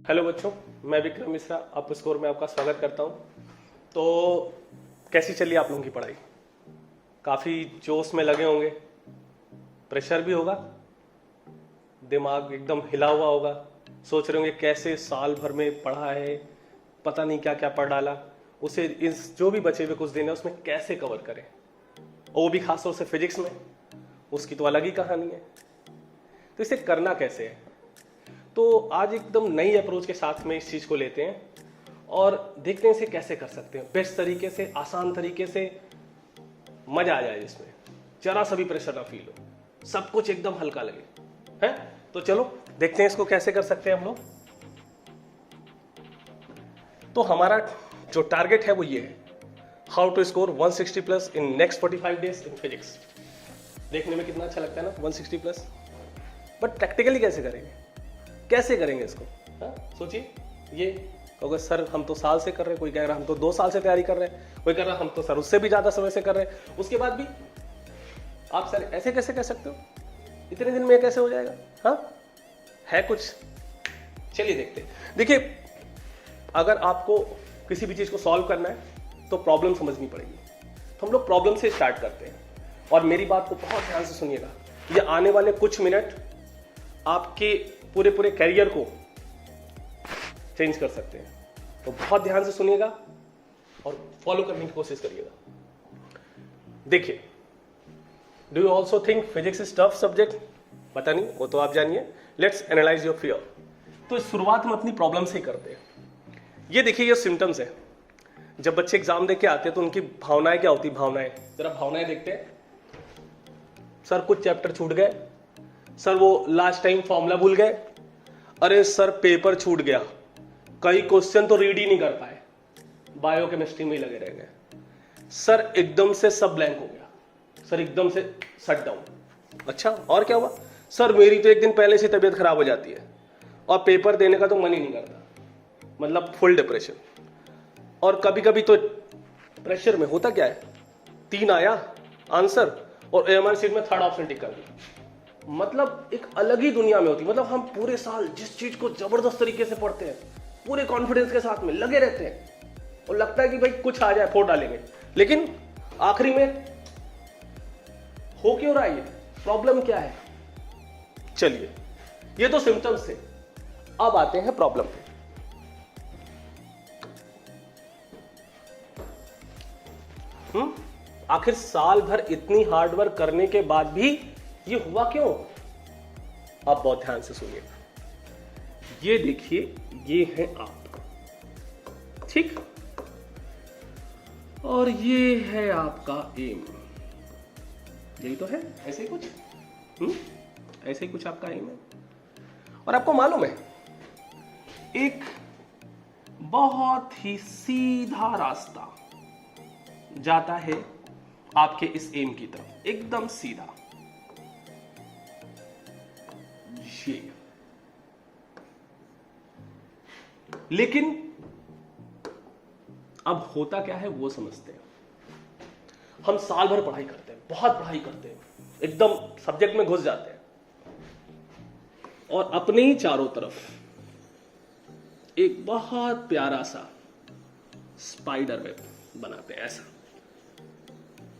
Hello बच्चों, मैं Vikram Mishra up score में आपका स्वागत करता हूं। तो कैसी चली आप लोगों की पढ़ाई? काफ़ी जोश में लगे होंगे, प्रेशर भी होगा, दिमाग एकदम हिला हुआ होगा, सोच रहे होंगे कैसे साल भर में पढ़ा है, पता नहीं क्या क्या पढ़ डाला, उसे इस जो भी बचे हुए कुछ दिन है उसमें कैसे कवर करें, और वो भी खासतौर से फिजिक्स में, उसकी तो अलग ही कहानी है। तो इसे करना कैसे है? तो आज एकदम नई अप्रोच के साथ में इस चीज़ को लेते हैं और देखते हैं इसे कैसे कर सकते हैं बेस्ट तरीके से, आसान तरीके से, मजा आ जाए जिसमें जरा सा भी प्रेशर ना फील हो, सब कुछ एकदम हल्का लगे, है? तो चलो देखते हैं इसको कैसे कर सकते हैं हम लोग। तो हमारा जो टारगेट है वो ये है, how to score 160 plus in next 45 days in physics. देखने में कितना अच्छा लगता है ना 160 प्लस, बट प्रैक्टिकली कैसे करेंगे, कैसे करेंगे इसको? सोचिए, ये कहोगे सर हम तो साल से कर रहे हैं, कोई कह रहा हम तो 2 साल से तैयारी कर रहे हैं, कोई कह रहा हम तो सर उससे भी ज्यादा समय से कर रहे हैं, उसके बाद भी आप सर ऐसे कैसे कह सकते हो, इतने दिन में कैसे हो जाएगा? हाँ है कुछ, चलिए देखते हैं। देखिए, अगर आपको किसी भी चीज को सॉल्व करना है तो प्रॉब्लम समझनी पड़ेगी, तो हम लोग प्रॉब्लम से स्टार्ट करते हैं। और मेरी बात को बहुत ध्यान से सुनिएगा, ये आने वाले कुछ मिनट आपके पूरे पूरे कैरियर को चेंज कर सकते हैं, तो बहुत ध्यान से सुनिएगा और फॉलो करने की कोशिश करिएगा। देखिए, do you also think physics is tough subject? पता नहीं, वो तो आप जानिए। Let's analyse your fear. तो शुरुआत में अपनी प्रॉब्लम से ही करते हैं। ये देखिए, ये सिम्टम्स है। जब बच्चे एग्जाम दे के आते हैं तो उनकी भावनाएं क्या होती? भावनाएं, जरा भावनाएं देखते हैं। सर कुछ चैप्टर छूट गए, सर वो लास्ट टाइम फॉर्मूला भूल गए, अरे सर पेपर छूट गया, कई क्वेश्चन तो रीड ही नहीं कर पाए, बायोकेमिस्ट्री में ही लगे रह गए, सर एकदम से सब ब्लैंक हो गया, सर एकदम से शट डाउन। अच्छा, और क्या हुआ? सर मेरी तो एक दिन पहले से तबीयत खराब हो जाती है और पेपर देने का तो मन ही नहीं करता, मतलब फुल डिप्रेशन। और कभी कभी तो प्रेशर में होता क्या है, 3 आया आंसर और एमआर शीट में 3rd ऑप्शन टिक कर दिया, मतलब एक अलग ही दुनिया में होती। मतलब हम पूरे साल जिस चीज को जबरदस्त तरीके से पढ़ते हैं, पूरे कॉन्फिडेंस के साथ में लगे रहते हैं और लगता है कि भाई कुछ आ जाए फोड़ डालेंगे, लेकिन आखिरी में हो क्यों रहा है? ये प्रॉब्लम क्या है? चलिए, ये तो सिम्टम्स थे, अब आते हैं प्रॉब्लम पे। आखिर साल भर इतनी हार्डवर्क करने के बाद भी ये हुआ क्यों? आप बहुत ध्यान से सुनिएगा। ये देखिए, ये है आप, ठीक, और ये है आपका एम, यही तो है, ऐसे ही कुछ, ऐसे ही कुछ आपका एम है। और आपको मालूम है, एक बहुत ही सीधा रास्ता जाता है आपके इस एम की तरफ, एकदम सीधा। ये लेकिन अब होता क्या है वो समझते हैं। हम साल भर पढ़ाई करते हैं, बहुत पढ़ाई करते हैं, एकदम सब्जेक्ट में घुस जाते हैं और अपने ही चारों तरफ एक बहुत प्यारा सा स्पाइडर वेब बनाते हैं, ऐसा।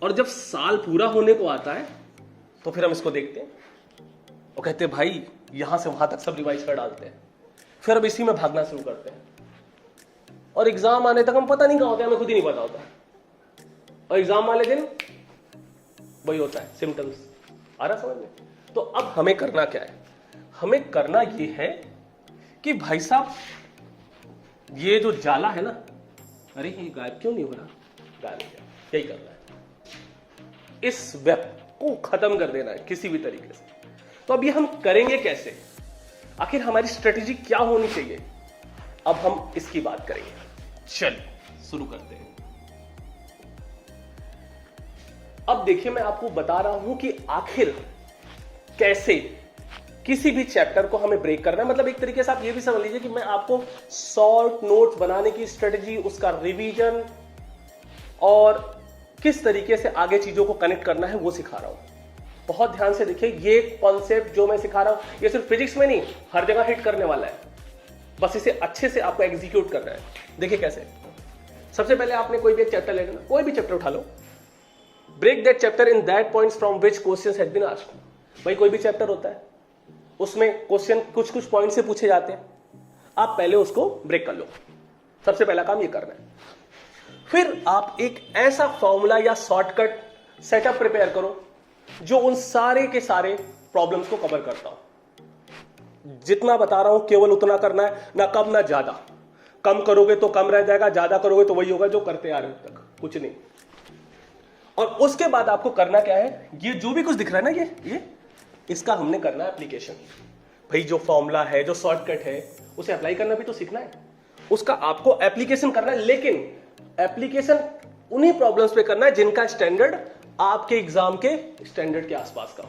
और जब साल पूरा होने को आता है तो फिर हम इसको देखते हैं और कहते हैं भाई यहां से वहां तक सब रिवाइज कर डालते हैं, फिर अब इसी में भागना शुरू करते हैं और एग्जाम आने तक हम पता नहीं कहां होते हैं, हमें खुद ही नहीं पता होता। और एग्जाम वाले दिन वही होता है, सिम्टम्स आ रहा समझ में? तो अब हमें करना क्या है? हमें करना ये है कि भाई साहब, ये जो जाला है ना, अरे ये गायब क्यों नहीं हो रहा? गायब हो गया, यही करना है, इस वेब को खत्म कर देना है किसी भी तरीके से। तो अब ये हम करेंगे कैसे? आखिर हमारी स्ट्रेटेजी क्या होनी चाहिए? अब हम इसकी बात करेंगे। चलिए शुरू करते हैं। अब देखिए, मैं आपको बता रहा हूं कि आखिर कैसे किसी भी चैप्टर को हमें ब्रेक करना है। मतलब एक तरीके से आप ये भी समझ लीजिए कि मैं आपको शॉर्ट नोट्स बनाने की स्ट्रेटेजी, उसका रिवीजन और किस तरीके से आगे चीजों को कनेक्ट करना है वो सिखा रहा हूं। बहुत ध्यान से देखिए, ये कॉन्सेप्ट जो मैं सिखा रहा हूं ये सिर्फ फिजिक्स में नहीं, हर जगह हिट करने वाला है। बस इसे अच्छे से आपको एग्जीक्यूट करना है। देखिए कैसे। सबसे पहले आपने कोई भी एक चैप्टर ले लेना, कोई भी चैप्टर उठा लो, break that chapter in that points from which questions had been asked. भाई कोई भी चैप्टर होता है, उसमें क्वेश्चन कुछ कुछ पॉइंट से पूछे जाते हैं, आप पहले उसको ब्रेक कर लो। सबसे पहला काम ये करना है। फिर आप एक ऐसा फॉर्मूला या शॉर्टकट सेटअप प्रिपेयर करो जो उन सारे के सारे प्रॉब्लम्स को कवर करता हो। जितना बता रहा हूं केवल उतना करना है, ना कम ना ज्यादा। कम करोगे तो कम रह जाएगा, ज्यादा करोगे तो वही होगा जो करते आ रहे हो तक, कुछ नहीं। और उसके बाद आपको करना क्या है, ये जो भी कुछ दिख रहा है ना, ये इसका हमने करना है एप्लीकेशन। भाई जो फॉर्मूला है, जो शॉर्टकट है, उसे अप्लाई करना भी तो सीखना है, उसका आपको एप्लीकेशन करना है। लेकिन एप्लीकेशन उन्हीं प्रॉब्लम्स पे करना है जिनका स्टैंडर्ड आपके एग्जाम के स्टैंडर्ड के आसपास का हो,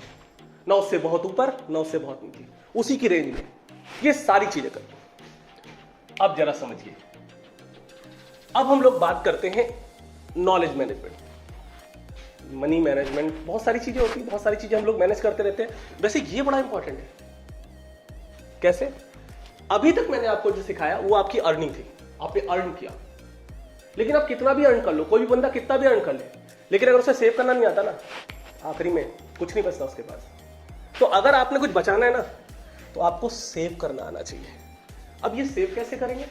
ना उससे बहुत ऊपर ना उससे बहुत नीचे, उसी की रेंज में ये सारी चीजें करते हैं। अब जरा समझिए, अब हम लोग बात करते हैं नॉलेज मैनेजमेंट, मनी मैनेजमेंट। बहुत सारी चीजें होती हैं, बहुत सारी चीजें हम लोग मैनेज करते रहते हैं। वैसे ये बड़ा इंपॉर्टेंट है। कैसे? अभी तक मैंने आपको जो सिखाया वो आपकी अर्निंग थी, आपने अर्न किया। लेकिन आप कितना भी अर्न कर लो, कोई भी बंदा कितना भी अर्न कर ले, लेकिन अगर उसे सेव करना नहीं आता ना, आखिरी में कुछ नहीं बचता उसके पास। तो अगर आपने कुछ बचाना है ना, तो आपको सेव करना आना चाहिए। अब ये सेव कैसे करेंगे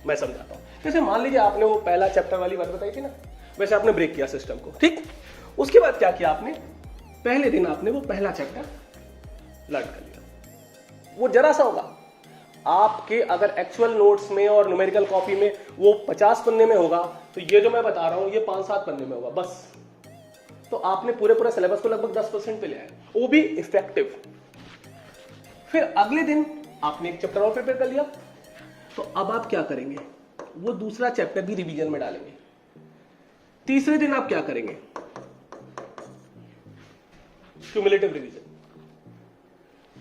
मैं समझाता हूं। जैसे मान लीजिए आपने वो पहला चैप्टर वाली बात बताई थी ना, वैसे आपने ब्रेक किया सिस्टम को, ठीक। उसके बाद क्या किया आपने, पहले दिन आपने वो पहला चैप्टर लर्न कर लिया। वो जरा सा होगा आपके, अगर एक्चुअल नोट्स में और न्यूमेरिकल कॉपी में वो 50 पन्ने में होगा, तो ये जो मैं बता रहा हूं ये 5-7 पन्ने में होगा बस। तो आपने पूरे सिलेबस को लगभग 10% पे ले आए, वो भी इफेक्टिव। फिर अगले दिन आपने एक चैप्टर और प्रिपेयर कर लिया, तो अब आप क्या करेंगे, वो दूसरा चैप्टर भी रिवीजन में डालेंगे। तीसरे दिन आप क्या करेंगे, क्यूमुलेटिव रिवीजन।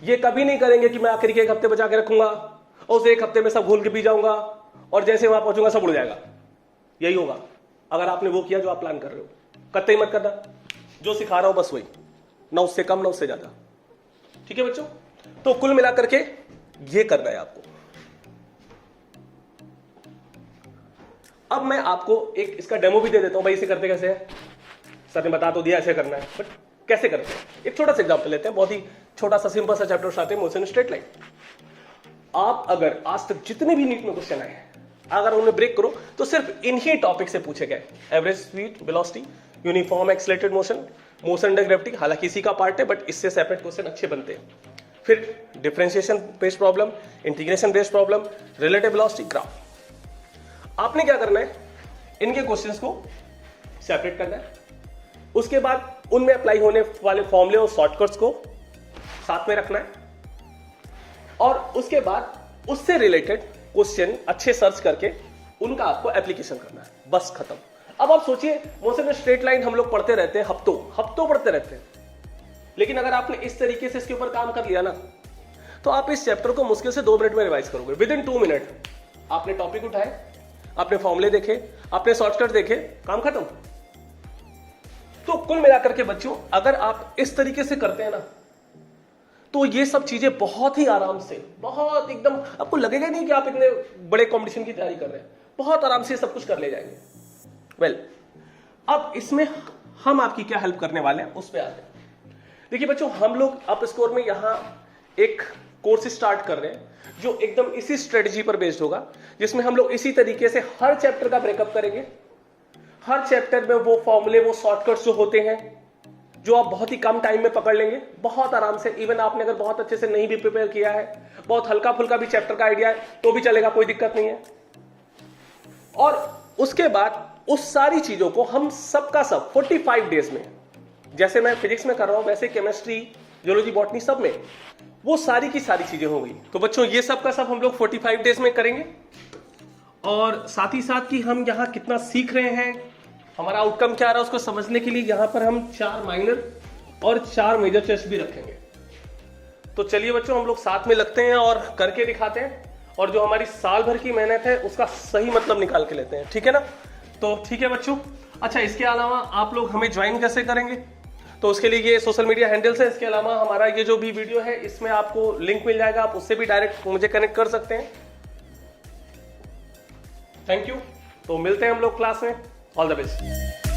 ये कभी नहीं करेंगे कि मैं आखिर के एक हफ्ते बचा के रखूंगा और उसे एक हफ्ते में सब भूल के पी जाऊंगा और जैसे वहां पहुंचूंगा सब उड़ जाएगा। यही होगा अगर आपने वो किया जो आप प्लान कर रहे हो। कतई मत करना, जो सिखा रहा हूं बस वही, ना उससे कम ना उससे ज्यादा। ठीक है बच्चों, तो कुल मिलाकर के ये करना है आपको। अब मैं आपको एक इसका डेमो भी दे देता हूं, भाई इसे करते कैसे है। सर ने बता तो दिया ऐसे करना है, बट कैसे करते हैं एक छोटा सा एग्जांपल लेते हैं। बहुत ही छोटा सा सिंपल सा चैप्टर उठाते हैं, मोशन स्ट्रेट लाइन। आप अगर आज तक जितने भी नीट में क्वेश्चन आए हैं, अगर उन्हें ब्रेक करो तो सिर्फ इन्हीं टॉपिक से पूछे गए। Average speed, velocity, uniform accelerated motion, motion under gravity, हालांकि इसी का पार्ट है बट इससे सेपरेट क्वेश्चन अच्छे बनते हैं। फिर differentiation based problem, integration based problem, relative velocity, graph. आपने क्या करना है, इनके क्वेश्चंस को सेपरेट करना है। उसके बाद उनमें अप्लाई होने वाले फॉर्मूले और शॉर्टकट्स को साथ में रखना है और उसके बाद उससे रिलेटेड क्वेश्चन अच्छे सर्च करके उनका आपको एप्लीकेशन करना है, बस खत्म। अब आप सोचिए, मोशन स्ट्रेट लाइन हम लोग पढ़ते रहते हैं, हफ्तों पढ़ते रहते हैं, लेकिन अगर आपने इस तरीके से इसके ऊपर काम कर लिया ना, तो आप इस चैप्टर को मुश्किल से 2 मिनट में रिवाइज करोगे। विद इन 2 मिनट आपने टॉपिक उठाए, आपने फॉर्मूले देखे, आपने शॉर्टकट देखे, काम खत्म। तो कुल मिलाकर के बच्चों, अगर आप इस तरीके से करते हैं ना, तो ये सब चीजें बहुत ही आराम से, बहुत एकदम आपको लगेगा नहीं कि आप इतने बड़े कंपटीशन की तैयारी कर रहे हैं, बहुत आराम से सब कुछ कर ले जाएंगे। वेल, अब इसमें हम आपकी क्या हेल्प करने वाले हैं उस पर आते हैं। देखिए बच्चों, हम लोग अप स्कोर में यहां एक कोर्स स्टार्ट कर रहे हैं जो एकदम इसी स्ट्रेटजी पर बेस्ड होगा, जिसमें हम लोग इसी तरीके से हर चैप्टर का ब्रेकअप करेंगे। हर चैप्टर में वो फॉर्मूले, वो शॉर्टकट्स जो होते हैं, जो आप बहुत ही कम टाइम में पकड़ लेंगे, बहुत आराम से। इवन आपने अगर बहुत अच्छे से नहीं भी प्रिपेयर किया है, बहुत हल्का फुल्का भी चैप्टर का आइडिया है, तो भी चलेगा, कोई दिक्कत नहीं है। और उसके बाद उस सारी चीजों को हम सबका सब 45 डेज में, जैसे मैं फिजिक्स में कर रहा हूं वैसे केमिस्ट्री, जियोलॉजी, बॉटनी सब में वो सारी की सारी चीजें होंगी। तो बच्चों, ये सब का सब हम लोग 45 डेज में करेंगे। और साथ ही साथ कि हम यहां कितना सीख रहे हैं, हमारा आउटकम क्या आ रहा है, उसको समझने के लिए यहां पर हम 4 माइनर और 4 मेजर टेस्ट भी रखेंगे। तो चलिए बच्चों, हम लोग साथ में लगते हैं और करके दिखाते हैं, और जो हमारी साल भर की मेहनत है उसका सही मतलब निकाल के लेते हैं। ठीक है ना? तो ठीक है बच्चों। अच्छा, इसके अलावा आप लोग हमें ज्वाइन कैसे करेंगे, तो उसके लिए ये सोशल मीडिया हैंडल्स है। इसके अलावा हमारा ये जो भी वीडियो है इसमें आपको लिंक मिल जाएगा, आप उससे भी डायरेक्ट मुझे कनेक्ट कर सकते हैं। Thank you. तो मिलते हैं हम लोग क्लास में। All the best.